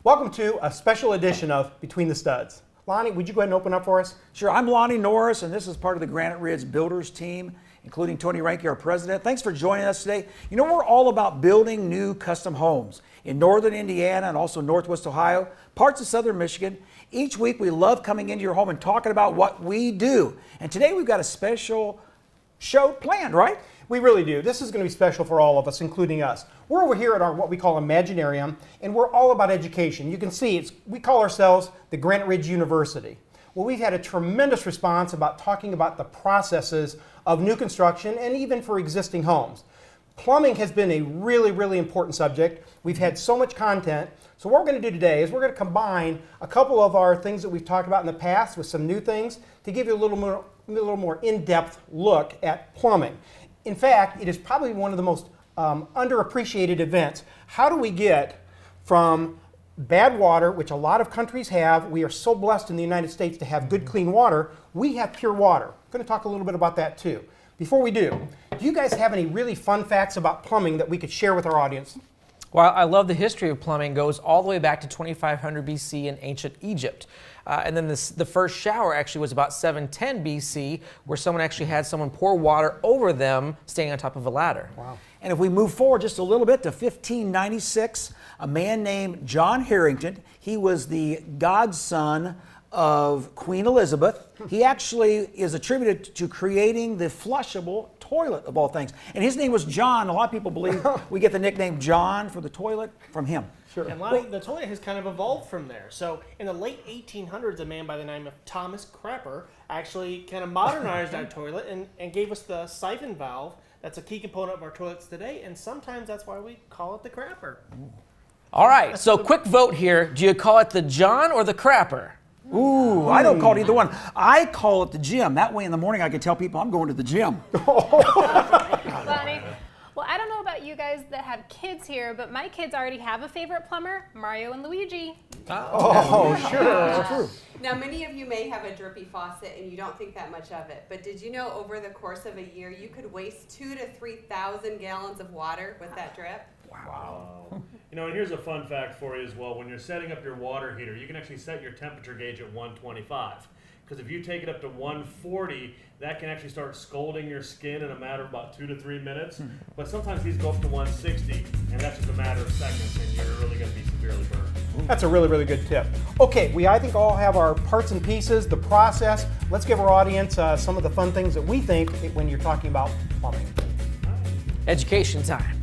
Welcome to a special edition of Between the Studs. Lonnie, would you go ahead and open up for us? Sure, I'm Lonnie Norris, and this is part of the Granite Ridge Builders team, including Tony Ranke, our president. Thanks for joining us today. You know, we're all about building new custom homes in northern Indiana and also northwest Ohio, parts of southern Michigan. Each week, we love coming into your home and talking about what we do. And today, we've got a special show planned, right? We really do. This is going to be special for all of us, including us. We're over here at our what we call Imaginarium, and we're all about education. You can see we call ourselves the Granite Ridge University. Well, we've had a tremendous response about talking about the processes of new construction and even for existing homes. Plumbing has been a really, really important subject. We've had so much content. So what we're going to do today is we're going to combine a couple of our things that we've talked about in the past with some new things to give you a little more in-depth look at plumbing. In fact, it is probably one of the most underappreciated events. How do we get from bad water, which a lot of countries have? We are so blessed in the United States to have good, clean water. We have pure water. I'm going to talk a little bit about that too. Before we do you guys have any really fun facts about plumbing that we could share with our audience? Well, I love the history of plumbing. Goes all the way back to 2500 BC in ancient Egypt. And then the first shower actually was about 710 BC, where someone actually had someone pour water over them standing on top of a ladder. Wow. And if we move forward just a little bit to 1596, a man named John Harrington, he was the godson of Queen Elizabeth. He actually is attributed to creating the flushable toilet of all things. And his name was John. A lot of people believe we get the nickname John for the toilet from him. Sure. And Lonnie, the toilet has kind of evolved from there. So in the late 1800s, a man by the name of Thomas Crapper actually kind of modernized our toilet and gave us the siphon valve. That's a key component of our toilets today, and sometimes that's why we call it the Crapper. All right, so quick vote here. Do you call it the John or the Crapper? Ooh, I don't call it either one. I call it the gym. That way in the morning I can tell people I'm going to the gym. Lonnie, well, I don't know about you guys that have kids here, but my kids already have a favorite plumber, Mario and Luigi. Oh, sure. That's true. Now, many of you may have a drippy faucet and you don't think that much of it, but did you know over the course of a year you could waste 2,000 to 3,000 gallons of water with that drip? Wow. You know, and here's a fun fact for you as well. When you're setting up your water heater, you can actually set your temperature gauge at 125. Because if you take it up to 140, that can actually start scalding your skin in a matter of about 2 to 3 minutes. But sometimes these go up to 160, and that's just a matter of seconds, and you're really going to be severely burned. That's a really, really good tip. Okay, we I think all have our parts and pieces, the process. Let's give our audience some of the fun things that we think when you're talking about plumbing. Education time.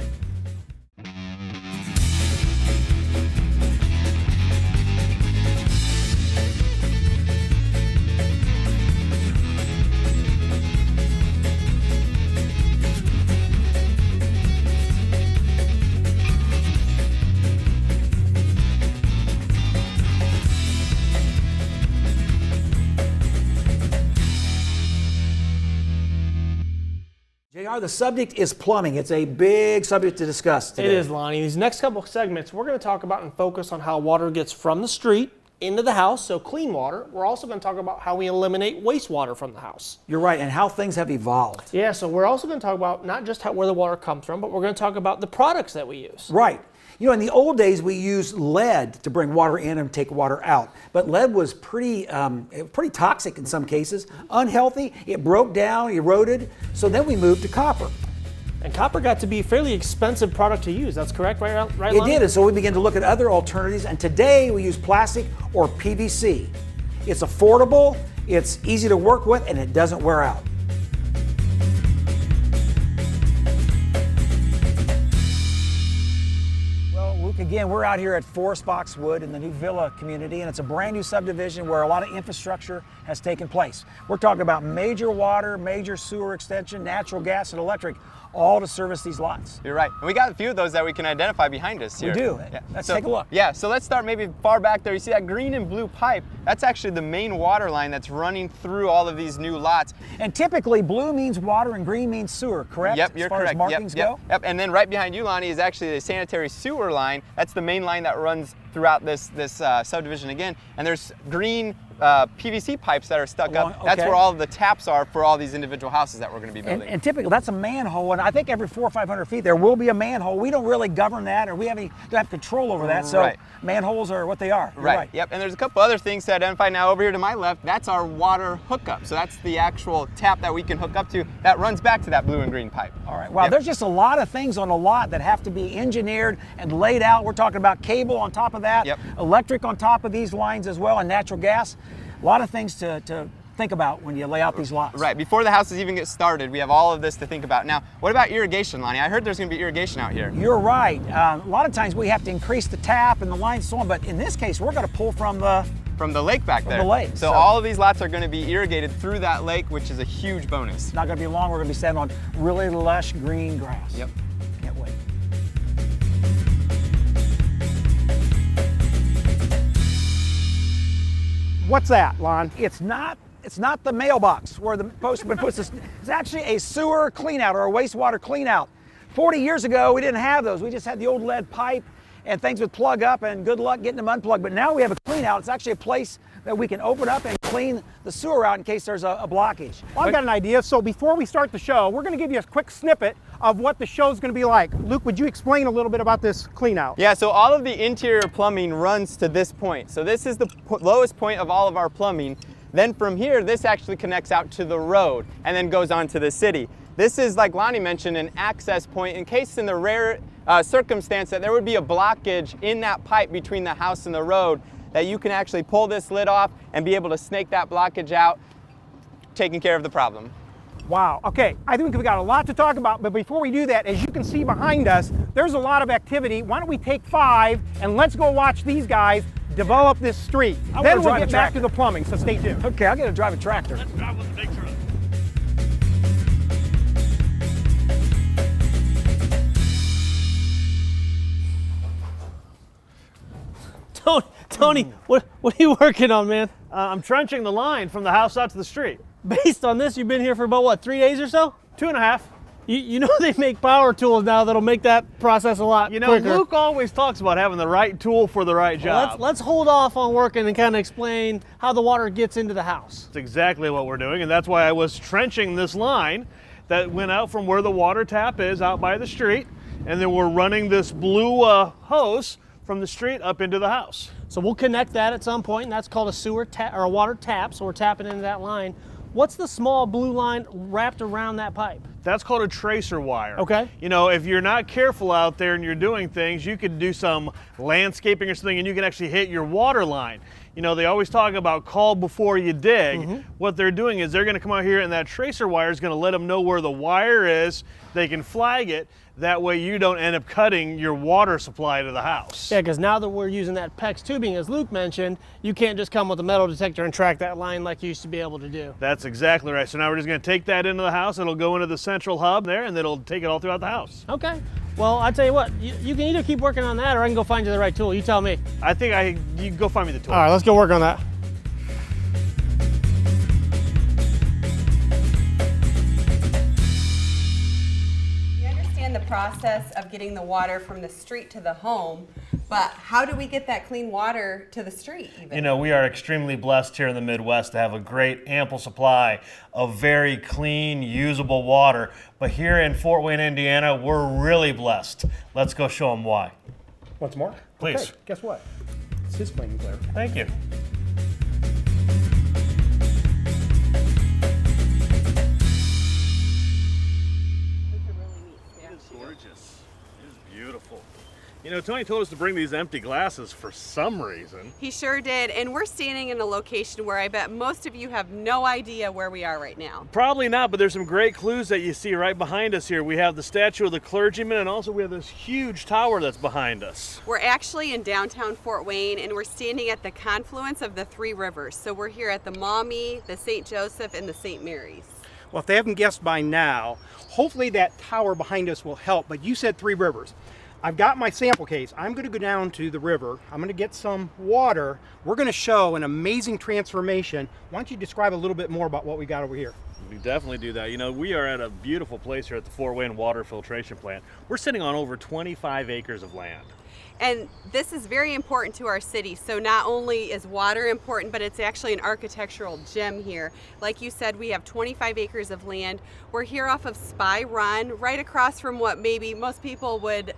JR, the subject is plumbing. It's a big subject to discuss today. It is, Lonnie. These next couple of segments, we're going to talk about and focus on how water gets from the street into the house, so clean water. We're also going to talk about how we eliminate wastewater from the house. You're right, and how things have evolved. Yeah, so we're also going to talk about not just where the water comes from, but we're going to talk about the products that we use. Right. You know, in the old days, we used lead to bring water in and take water out. But lead was pretty toxic in some cases, unhealthy. It broke down, eroded. So then we moved to copper. And copper got to be a fairly expensive product to use. That's correct, right, It Lonnie? did, and so we began to look at other alternatives. And today we use plastic or PVC. It's affordable, it's easy to work with, and it doesn't wear out. Again, we're out here at Forest Boxwood in the new Villa community, and it's a brand new subdivision where a lot of infrastructure has taken place. We're talking about major water, major sewer extension, natural gas, and electric, all to service these lots. You're right. And we got a few of those that we can identify behind us here. We do. Yeah. Let's take a look. Yeah, so let's start maybe far back there. You see that green and blue pipe? That's actually the main water line that's running through all of these new lots. And typically, blue means water and green means sewer, correct? Yep, you're as far correct. As markings go? Yep. And then right behind you, Lonnie, is actually the sanitary sewer line. That's the main line that runs throughout this subdivision again. And there's green PVC pipes that are stuck up. That's where all of the taps are for all these individual houses that we're going to be building. And typically, that's a manhole, and I think every 400 or 500 feet there will be a manhole. We don't really govern that, or we don't have control over that. So manholes are what they are. You're right. Yep. And there's a couple other things to identify. Now over here to my left, that's our water hookup. So that's the actual tap that we can hook up to that runs back to that blue and green pipe. All right. Wow. There's just a lot of things on a lot that have to be engineered and laid out. We're talking about cable on top of that, electric on top of these lines as well, and natural gas. A lot of things to think about when you lay out these lots. Right, before the houses even get started, we have all of this to think about. Now, what about irrigation, Lonnie? I heard there's going to be irrigation out here. You're right. A lot of times we have to increase the tap and the line and so on, but in this case, we're going to pull from the lake back there. The lake. So all of these lots are going to be irrigated through that lake, which is a huge bonus. It's not going to be long. We're going to be standing on really lush green grass. Yep. Can't wait. What's that, Lon? It's not the mailbox where the postman puts this. It's actually a sewer clean out or a wastewater clean out. 40 years ago, we didn't have those. We just had the old lead pipe and things would plug up, and good luck getting them unplugged. But now we have a clean out. It's actually a place that we can open up and clean the sewer out in case there's a blockage. Well, I've got an idea. So before we start the show, we're going to give you a quick snippet of what the show's going to be like. Luke, would you explain a little bit about this clean out? Yeah, so all of the interior plumbing runs to this point. So this is the lowest point of all of our plumbing. Then from here, this actually connects out to the road and then goes on to the city. This is, like Lonnie mentioned, an access point in case in the rare circumstance that there would be a blockage in that pipe between the house and the road, that you can actually pull this lid off and be able to snake that blockage out, taking care of the problem. Wow. Okay, I think we've got a lot to talk about, but before we do that, as you can see behind us, there's a lot of activity. Why don't we take 5 and let's go watch these guys develop this street. Then we'll get back to the plumbing, so stay tuned. Okay, I'm going to drive a tractor. Let's drive with the big truck. Tony, what are you working on, man? I'm trenching the line from the house out to the street. Based on this, you've been here for about, what, 3 days or so? 2.5. You know they make power tools now that'll make that process a lot quicker. Luke always talks about having the right tool for the right job. Well, let's hold off on working and kind of explain how the water gets into the house. That's exactly what we're doing, and that's why I was trenching this line that went out from where the water tap is out by the street, and then we're running this blue hose from the street up into the house. So we'll connect that at some point, and that's called a sewer tap or a water tap, so we're tapping into that line. What's the small blue line wrapped around that pipe? That's called a tracer wire. Okay. You know, if you're not careful out there and you're doing things, you could do some landscaping or something and you can actually hit your water line. You know, they always talk about call before you dig. What they're doing is they're going to come out here and that tracer wire is going to let them know where the wire is. They can flag it. That way you don't end up cutting your water supply to the house. Yeah, because now that we're using that PEX tubing, as Luke mentioned, you can't just come with a metal detector and track that line like you used to be able to do. That's exactly right. So now we're just going to take that into the house. It'll go into the central hub there, and it'll take it all throughout the house. Okay. Well, I tell you what, you can either keep working on that or I can go find you the right tool. You tell me. I think you can go find me the tool. All right, let's go work on that. The process of getting the water from the street to the home, but how do we get that clean water to the street even? You know, we are extremely blessed here in the Midwest to have a great ample supply of very clean, usable water. But here in Fort Wayne, Indiana, we're really blessed. Let's go show them why. Once more? Please. Okay, guess what? It's his clean and clear. Thank you. Gorgeous. It is beautiful. You know, Tony told us to bring these empty glasses for some reason. He sure did, and we're standing in a location where I bet most of you have no idea where we are right now. Probably not, but there's some great clues that you see right behind us here. We have the statue of the clergyman, and also we have this huge tower that's behind us. We're actually in downtown Fort Wayne, and we're standing at the confluence of the 3 rivers. So we're here at the Maumee, the St. Joseph, and the St. Mary's. Well, if they haven't guessed by now, hopefully that tower behind us will help, but you said 3 rivers. I've got my sample case. I'm going to go down to the river. I'm going to get some water. We're going to show an amazing transformation. Why don't you describe a little bit more about what we got over here? We definitely do that. You know, we are at a beautiful place here at the Fort Wayne Water Filtration Plant. We're sitting on over 25 acres of land. And this is very important to our city. So not only is water important, but it's actually an architectural gem here. Like you said, we have 25 acres of land. We're here off of Spy Run, right across from what maybe most people would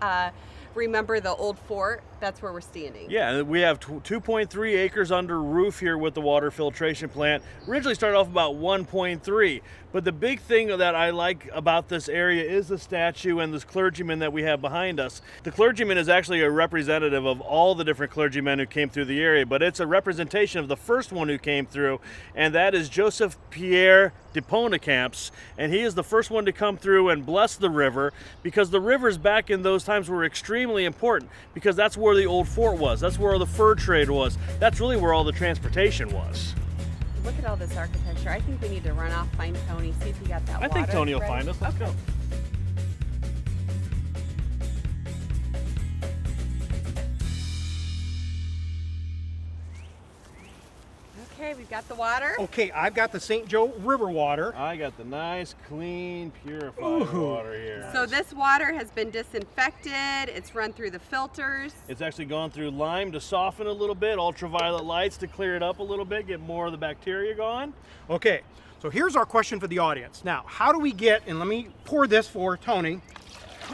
remember, the old fort. That's where we're standing. Yeah, we have 2.3 acres under roof here with the water filtration plant. Originally started off about 1.3, but the big thing that I like about this area is the statue and this clergyman that we have behind us. The clergyman is actually a representative of all the different clergymen who came through the area, but it's a representation of the first one who came through, and that is Joseph Pierre de Ponecamps, and he is the first one to come through and bless the river, because the rivers back in those times were extremely important, because that's where the old fort was, that's where the fur trade was, that's really where all the transportation was. Look at all this architecture. I think we need to run off, find Tony, see if he got that water. I think Tony will ready. find us. Let's go. Okay, we've got the water. Okay, I've got the St. Joe River water. I got the nice, clean, purified water here. So this water has been disinfected. It's run through the filters. It's actually gone through lime to soften a little bit, ultraviolet lights to clear it up a little bit, get more of the bacteria gone. Okay, so here's our question for the audience. Now, how do we get, and let me pour this for Tony.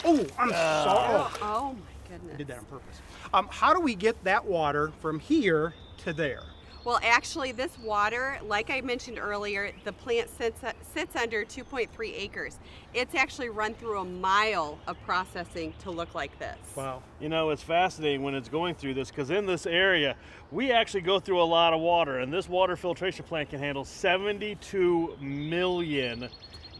Oh, I'm sorry. Oh my goodness. I did that on purpose. How do we get that water from here to there? Well, actually, this water, like I mentioned earlier, the plant sits under 2.3 acres. It's actually run through a mile of processing to look like this. Wow. You know, it's fascinating when it's going through this, because in this area, we actually go through a lot of water, and this water filtration plant can handle 72 million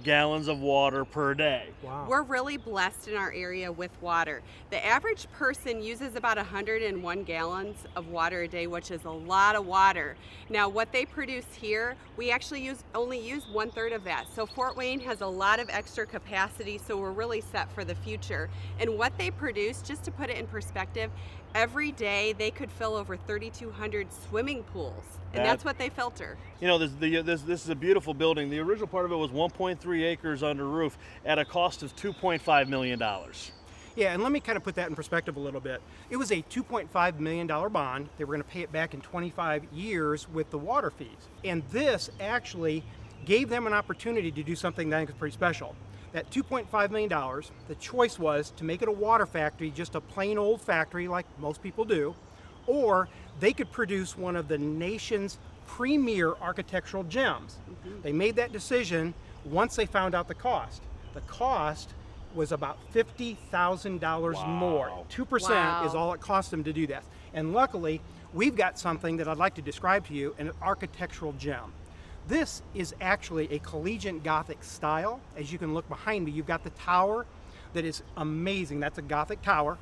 gallons of water per day. Wow. We're really blessed in our area with water. The average person uses about 101 gallons of water a day, which is a lot of water. Now, what they produce here, we actually only use 1/3 of that. So Fort Wayne has a lot of extra capacity, so we're really set for the future. And what they produce, just to put it in perspective, every day they could fill over 3,200 swimming pools. And that's what they filter. You know, this is a beautiful building. The original part of it was 1.3 acres under roof at a cost of $2.5 million. Yeah, and let me kind of put that in perspective a little bit. It was a $2.5 million bond. They were going to pay it back in 25 years with the water fees. And this actually gave them an opportunity to do something that I think is pretty special. That $2.5 million, the choice was to make it a water factory, just a plain old factory like most people do, or they could produce one of the nation's premier architectural gems. They made that decision once they found out the cost. The cost was about $50,000 more. 2% is all it cost them to do that. And luckily, we've got something that I'd like to describe to you, an architectural gem. This is actually a collegiate Gothic style. As you can look behind me, you've got the tower that is amazing. That's a Gothic tower.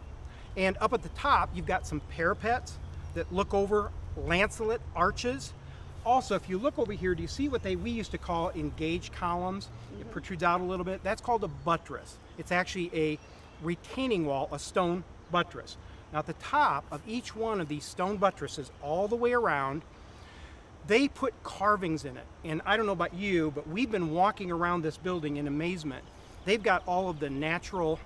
And up at the top, you've got some parapets that look over lanceolate arches. Also, if you look over here, do you see what we used to call engaged columns? It protrudes out a little bit. That's called a buttress. It's actually a retaining wall, a stone buttress. Now at the top of each one of these stone buttresses, all the way around, they put carvings in it. And I don't know about you, but we've been walking around this building in amazement. They've got all of the natural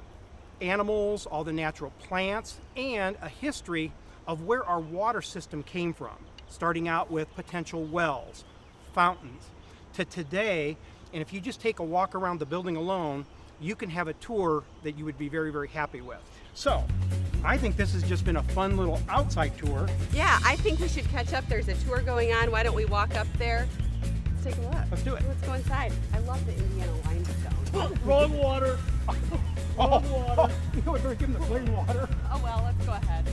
animals, all the natural plants, and a history of where our water system came from, starting out with potential wells, fountains, to today. And if you just take a walk around the building alone, you can have a tour that you would be very, very happy with. So, I think this has just been a fun little outside tour. Yeah, I think we should catch up. There's a tour going on. Why don't we walk up there? Let's take a look. Let's do it. Let's go inside. I love the Indiana limestone. Wrong water. Wrong water. You know what, we're giving the plain water. Oh well, let's go ahead.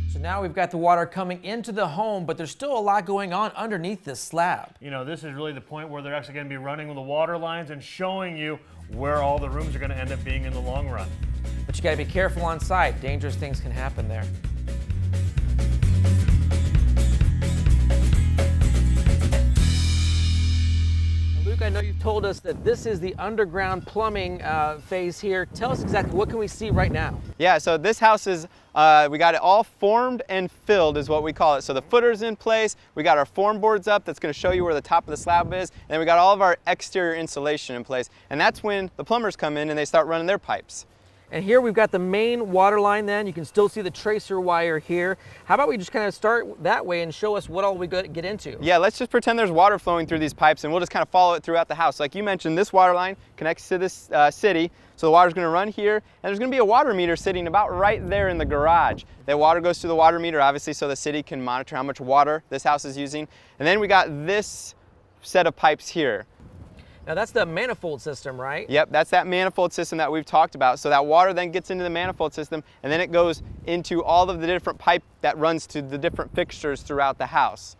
So now we've got the water coming into the home, but there's still a lot going on underneath this slab. You know, this is really the point where they're actually going to be running the water lines and showing you where all the rooms are going to end up being in the long run. But you got to be careful on site. Dangerous things can happen there. We've got I know you've told us that this is the underground plumbing phase here. Tell us exactly what can we see right now? Yeah, so this house is, we got it all formed and filled is what we call it. So the footer's in place, we got our form boards up that's gonna show you where the top of the slab is, and then we got all of our exterior insulation in place. And that's when the plumbers come in and they start running their pipes. And here we've got the main water line then. You can still see the tracer wire here. How about we just kind of start that way and show us what all we get into? Yeah, let's just pretend there's water flowing through these pipes and we'll just kind of follow it throughout the house. Like you mentioned, this water line connects to this city. So the water's gonna run here, and there's gonna be a water meter sitting about right there in the garage. That water goes through the water meter, obviously, so the city can monitor how much water this house is using. And then we got this set of pipes here. Now that's the manifold system, right? Yep, that's that manifold system that we've talked about. So that water then gets into the manifold system, and then it goes into all of the different pipe that runs to the different fixtures throughout the house.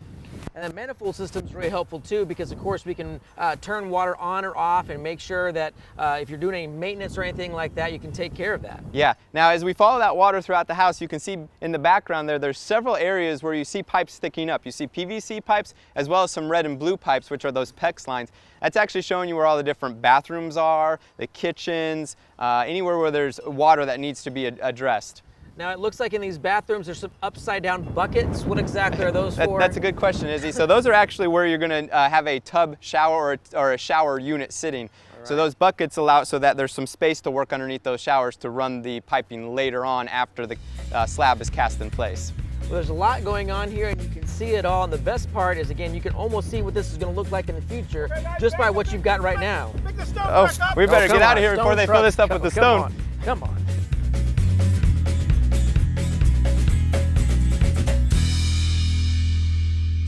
And the manifold system is really helpful too, because of course we can turn water on or off and make sure that if you're doing any maintenance or anything like that, you can take care of that. Yeah, now as we follow that water throughout the house, you can see in the background there's several areas where you see pipes sticking up. You see PVC pipes as well as some red and blue pipes, which are those PEX lines. That's actually showing you where all the different bathrooms are, the kitchens, anywhere where there's water that needs to be addressed. Now it looks like in these bathrooms there's some upside down buckets. What exactly are those for? That's a good question, Izzy. So those are actually where you're going to have a tub shower or a shower unit sitting. Right. So those buckets allow so that there's some space to work underneath those showers to run the piping later on after the slab is cast in place. Well, there's a lot going on here and you can see it all. And the best part is, again, you can almost see what this is going to look like in the future just by what you've got right now. Oh, we better get out of here before they fill this up with the stone. Come on.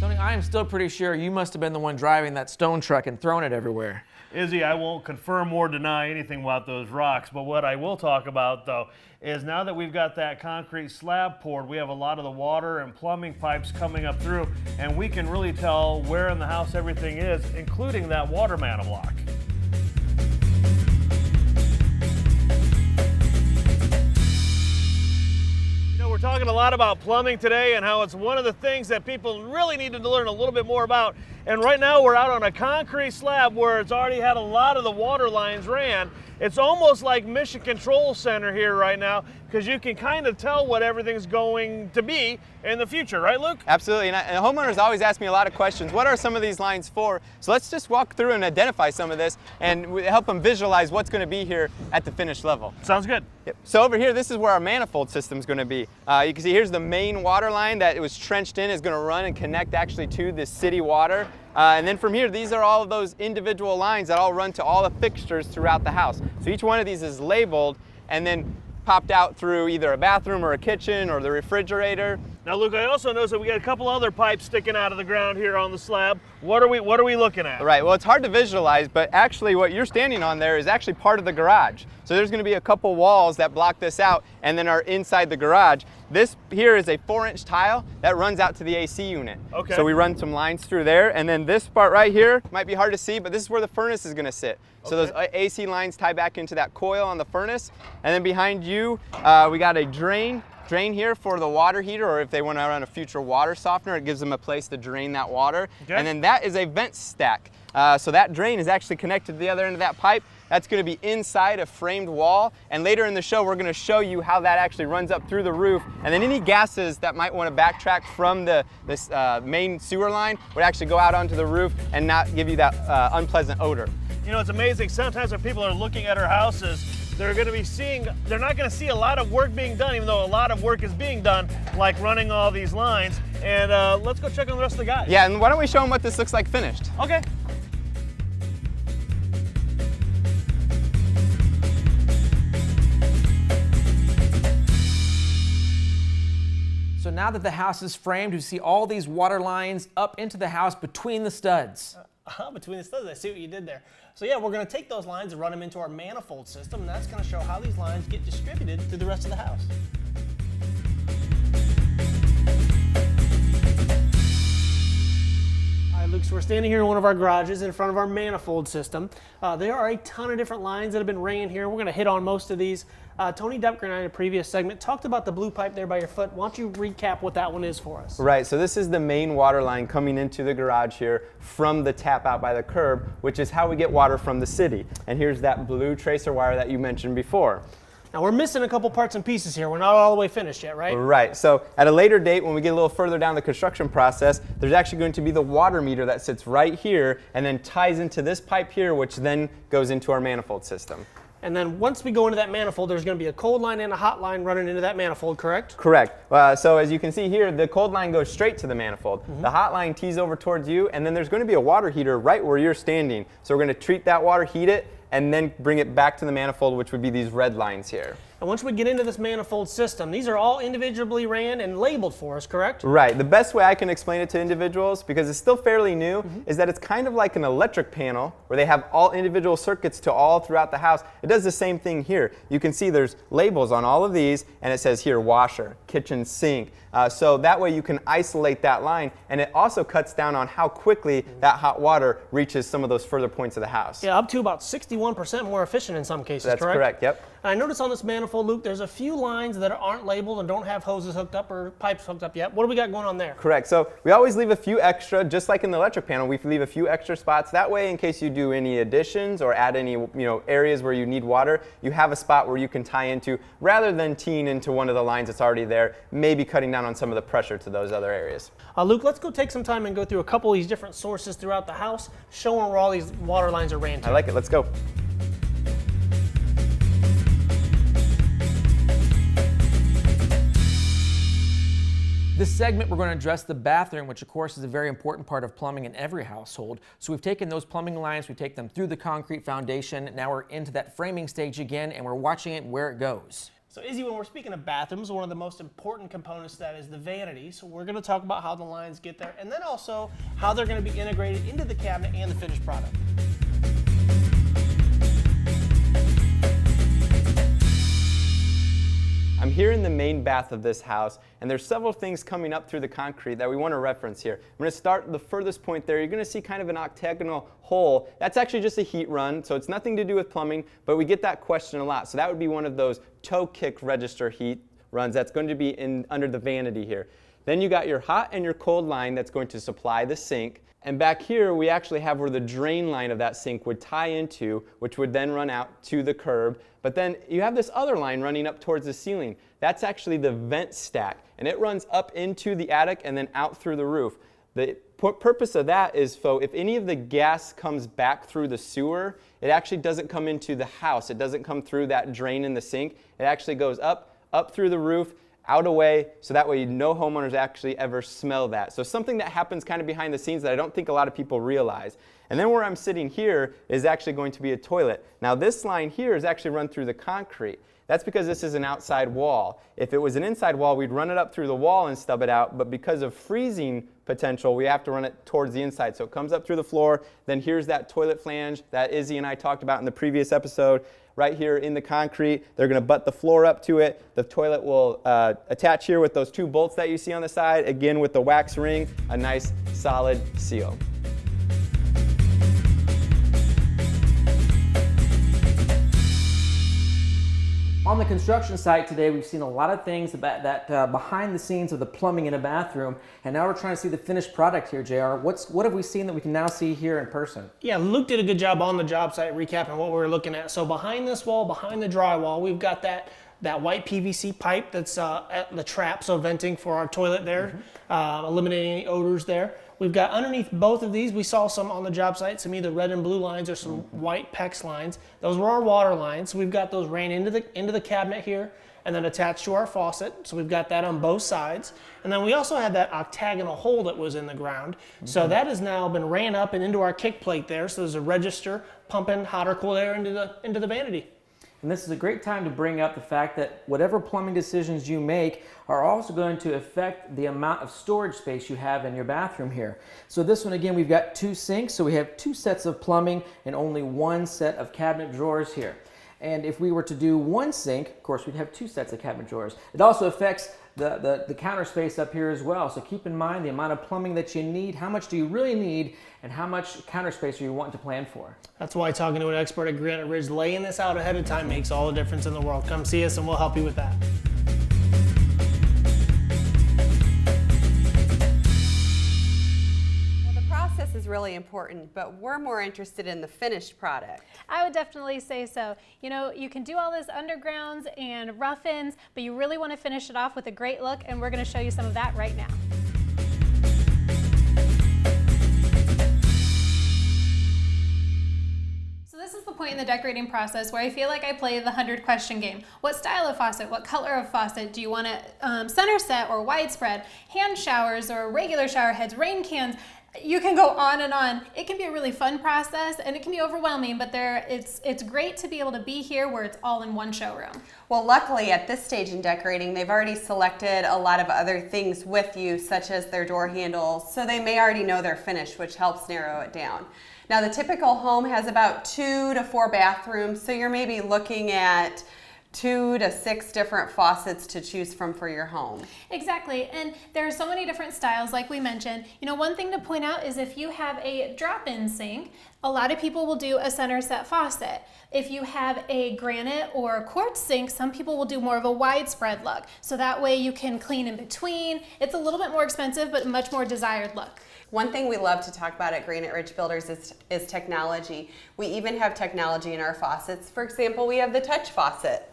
Tony, I am still pretty sure you must have been the one driving that stone truck and throwing it everywhere. Izzy, I won't confirm or deny anything about those rocks, but what I will talk about, though, is now that we've got that concrete slab poured, we have a lot of the water and plumbing pipes coming up through, and we can really tell where in the house everything is, including that water manna block. We're talking a lot about plumbing today and how it's one of the things that people really needed to learn a little bit more about. And right now we're out on a concrete slab where it's already had a lot of the water lines ran. It's almost like Mission Control Center here right now, because you can kind of tell what everything's going to be in the future, right, Luke? Absolutely, and homeowners always ask me a lot of questions. What are some of these lines for? So let's just walk through and identify some of this and help them visualize what's going to be here at the finished level. Sounds good. Yep. So over here, this is where our manifold system is going to be. You can see here's the main water line that it was trenched in, is going to run and connect actually to the city water. And then from here, these are all of those individual lines that all run to all the fixtures throughout the house. So each one of these is labeled and then popped out through either a bathroom or a kitchen or the refrigerator. Now, Luke, I also noticed that we got a couple other pipes sticking out of the ground here on the slab. What are we looking at? Right, well, it's hard to visualize, but actually what you're standing on there is actually part of the garage. So there's going to be a couple walls that block this out and then are inside the garage. This here is a 4-inch tile that runs out to the AC unit. Okay. So we run some lines through there, and then this part right here might be hard to see, but this is where the furnace is going to sit. So those AC lines tie back into that coil on the furnace, and then behind you we got a drain here for the water heater, or if they want to run a future water softener, it gives them a place to drain that water. Okay. And then that is a vent stack. So that drain is actually connected to the other end of that pipe. That's going to be inside a framed wall, and later in the show we're going to show you how that actually runs up through the roof, and then any gases that might want to backtrack from this main sewer line would actually go out onto the roof and not give you that unpleasant odor. You know, it's amazing. Sometimes when people are looking at our houses, they're not going to see a lot of work being done, even though a lot of work is being done, like running all these lines. And let's go check on the rest of the guys. Yeah, and why don't we show them what this looks like finished? Okay. So now that the house is framed, you see all these water lines up into the house between the studs. Between the studs, I see what you did there. So yeah, we're going to take those lines and run them into our manifold system, and that's going to show how these lines get distributed through the rest of the house. I right, Luke, so we're standing here in one of our garages in front of our manifold system. There are a ton of different lines that have been ran here. We're going to hit on most of these. Tony Depker in a previous segment talked about the blue pipe there by your foot. Why don't you recap what that one is for us? Right, so this is the main water line coming into the garage here from the tap out by the curb, which is how we get water from the city. And here's that blue tracer wire that you mentioned before. Now we're missing a couple parts and pieces here. We're not all the way finished yet, right? Right, so at a later date when we get a little further down the construction process, there's actually going to be the water meter that sits right here and then ties into this pipe here, which then goes into our manifold system. And then once we go into that manifold, there's going to be a cold line and a hot line running into that manifold, correct? Correct. So as you can see here, the cold line goes straight to the manifold. The hot line tees over towards you, and then there's going to be a water heater right where you're standing. So we're going to treat that water, heat it, and then bring it back to the manifold, which would be these red lines here. And once we get into this manifold system, these are all individually ran and labeled for us, correct? Right. The best way I can explain it to individuals, because it's still fairly new, is that it's kind of like an electric panel where they have all individual circuits to all throughout the house. It does the same thing here. You can see there's labels on all of these, and it says here washer, kitchen sink. So that way you can isolate that line, and it also cuts down on how quickly that hot water reaches some of those further points of the house. Yeah, up to about 61% more efficient in some cases, That's correct? correct, yep. And I noticed on this manifold, Luke, there's a few lines that aren't labeled and don't have hoses hooked up or pipes hooked up yet. What do we got going on there? Correct. So we always leave a few extra, just like in the electric panel, we leave a few extra spots. That way, in case you do any additions or add any areas where you need water, you have a spot where you can tie into, rather than teeing into one of the lines that's already there, maybe cutting down on some of the pressure to those other areas. Luke, let's go take some time and go through a couple of these different sources throughout the house, showing where all these water lines are ran to. I like it. Let's go. This segment, we're going to address the bathroom, which of course is a very important part of plumbing in every household. So we've taken those plumbing lines, we take them through the concrete foundation. Now we're into that framing stage again, and we're watching it where it goes. So Izzy, when we're speaking of bathrooms, one of the most important components of that is the vanity. So we're going to talk about how the lines get there, and then also how they're going to be integrated into the cabinet and the finished product. I'm here in the main bath of this house, and there's several things coming up through the concrete that we want to reference here. I'm going to start the furthest point there. You're going to see kind of an octagonal hole. That's actually just a heat run, so it's nothing to do with plumbing, but we get that question a lot. So that would be one of those toe kick register heat runs that's going to be under the vanity here. Then you got your hot and your cold line that's going to supply the sink. And back here, we actually have where the drain line of that sink would tie into, which would then run out to the curb. But then you have this other line running up towards the ceiling. That's actually the vent stack, and it runs up into the attic and then out through the roof. The purpose of that is so if any of the gas comes back through the sewer, it actually doesn't come into the house. It doesn't come through that drain in the sink. It actually goes up through the roof, out away, so that way no homeowners actually ever smell that. So something that happens kind of behind the scenes that I don't think a lot of people realize. And then where I'm sitting here is actually going to be a toilet. Now this line here is actually run through the concrete. That's because this is an outside wall. If it was an inside wall, we'd run it up through the wall and stub it out, but because of freezing potential, we have to run it towards the inside. So it comes up through the floor, then here's that toilet flange that Izzy and I talked about in the previous episode. Right here in the concrete, they're going to butt the floor up to it. The toilet will attach here with those two bolts that you see on the side, again with the wax ring, a nice solid seal. On the construction site today, we've seen a lot of things about that behind the scenes of the plumbing in a bathroom, and now we're trying to see the finished product here, JR. What have we seen that we can now see here in person? Yeah, Luke did a good job on the job site recapping what we were looking at. So behind this wall, behind the drywall, we've got that white PVC pipe that's at the trap, so venting for our toilet there, eliminating any odors there. We've got underneath both of these, we saw some on the job site, some either red and blue lines or some white PEX lines. Those were our water lines. So we've got those ran into the cabinet here and then attached to our faucet. So we've got that on both sides. And then we also had that octagonal hole that was in the ground. So that has now been ran up and into our kick plate there. So there's a register pumping hot or cool air into the vanity. And this is a great time to bring up the fact that whatever plumbing decisions you make are also going to affect the amount of storage space you have in your bathroom here. So this one, again, we've got two sinks, so we have two sets of plumbing and only one set of cabinet drawers here. And if we were to do one sink, of course, we'd have 2 sets of cabinet drawers. It also affects the counter space up here as well. So keep in mind the amount of plumbing that you need, how much do you really need, and how much counter space are you wanting to plan for. That's why talking to an expert at Granite Ridge, laying this out ahead of time makes all the difference in the world. Come see us and we'll help you with that. Process is really important, but we're more interested in the finished product. I would definitely say so. You know, you can do all this undergrounds and rough-ins, but you really want to finish it off with a great look, and we're going to show you some of that right now. So this is the point in the decorating process where I feel like I play the 100-question game. What style of faucet? What color of faucet? Do you want it center set or widespread? Hand showers or regular shower heads? Rain cans? You can go on and on. It can be a really fun process and it can be overwhelming, but it's great to be able to be here where it's all in one showroom. Well, luckily at this stage in decorating, they've already selected a lot of other things with you, such as their door handles, so they may already know their finish, which helps narrow it down. Now, the typical home has about 2 to 4 bathrooms, so you're maybe looking at 2 to 6 different faucets to choose from for your home. Exactly, and there are so many different styles like we mentioned. You know, one thing to point out is if you have a drop-in sink, a lot of people will do a center set faucet. If you have a granite or a quartz sink, some people will do more of a widespread look. So that way you can clean in between. It's a little bit more expensive, but a much more desired look. One thing we love to talk about at Granite Ridge Builders is technology. We even have technology in our faucets. For example, we have the touch faucet.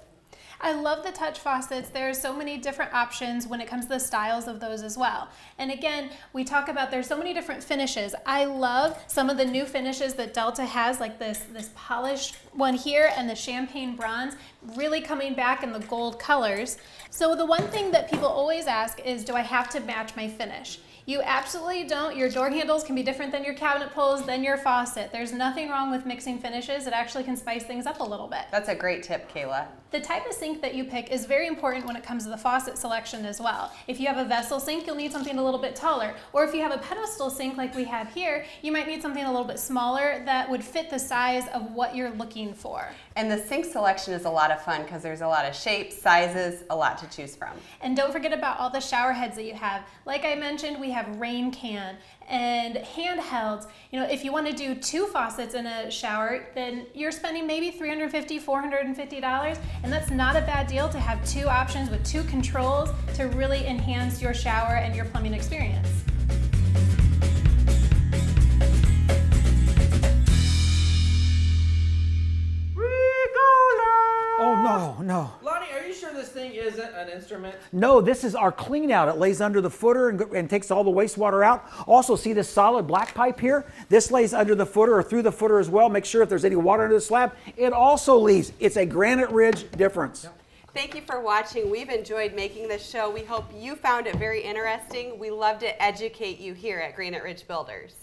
I love the touch faucets. There are so many different options when it comes to the styles of those as well. And again, we talk about there's so many different finishes. I love some of the new finishes that Delta has, like this polished one here and the champagne bronze, really coming back in the gold colors. So the one thing that people always ask is, do I have to match my finish? You absolutely don't. Your door handles can be different than your cabinet pulls, than your faucet. There's nothing wrong with mixing finishes. It actually can spice things up a little bit. That's a great tip, Kayla. The type of sink that you pick is very important when it comes to the faucet selection as well. If you have a vessel sink, you'll need something a little bit taller. Or if you have a pedestal sink like we have here, you might need something a little bit smaller that would fit the size of what you're looking for. And the sink selection is a lot of fun because there's a lot of shapes, sizes, a lot to choose from. And don't forget about all the shower heads that you have. Like I mentioned, we have rain can and handhelds. You know, if you want to do 2 faucets in a shower, then you're spending maybe $350, $450, and that's not a bad deal to have 2 options with 2 controls to really enhance your shower and your plumbing experience. Oh, no. Lonnie, are you sure this thing isn't an instrument? No, this is our clean out. It lays under the footer and takes all the wastewater out. Also, see this solid black pipe here? This lays under the footer or through the footer as well. Make sure if there's any water under the slab, it also leaves. It's a Granite Ridge difference. Yep. Thank you for watching. We've enjoyed making this show. We hope you found it very interesting. We love to educate you here at Granite Ridge Builders.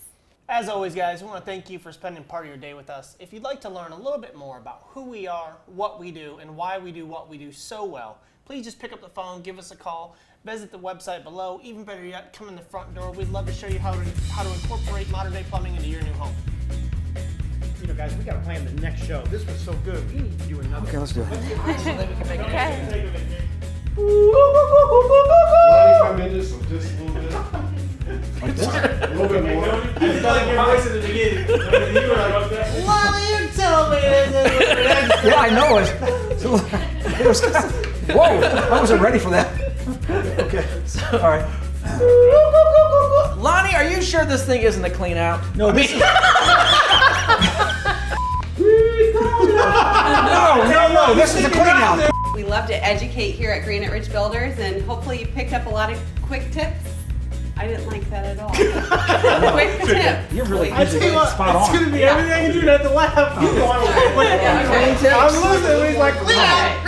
As always, guys, we want to thank you for spending part of your day with us. If you'd like to learn a little bit more about who we are, what we do, and why we do what we do so well, please just pick up the phone, give us a call, visit the website below. Even better yet, come in the front door. We'd love to show you how to incorporate modern-day plumbing into your new home. You know, guys, we got to plan the next show. This was so good. We need to do another. Okay, let's do it. Okay. Come in just a little bit. Like this? A little bit more. I did like your voice in the beginning. You were like, Mommy, you tell me this. Yeah, I know it. It was whoa, I wasn't ready for that. Okay, all right. Lonnie, are you sure this thing isn't a clean out? No, this is... No, this is a clean out. We love to educate here at Granite Ridge Builders, and hopefully you picked up a lot of quick tips. I didn't like that at all. Quick tip. You're really I tell you what, spot on. it's going to be everything I can do not to laugh. Keep going. I'm losing. He's like, clean out.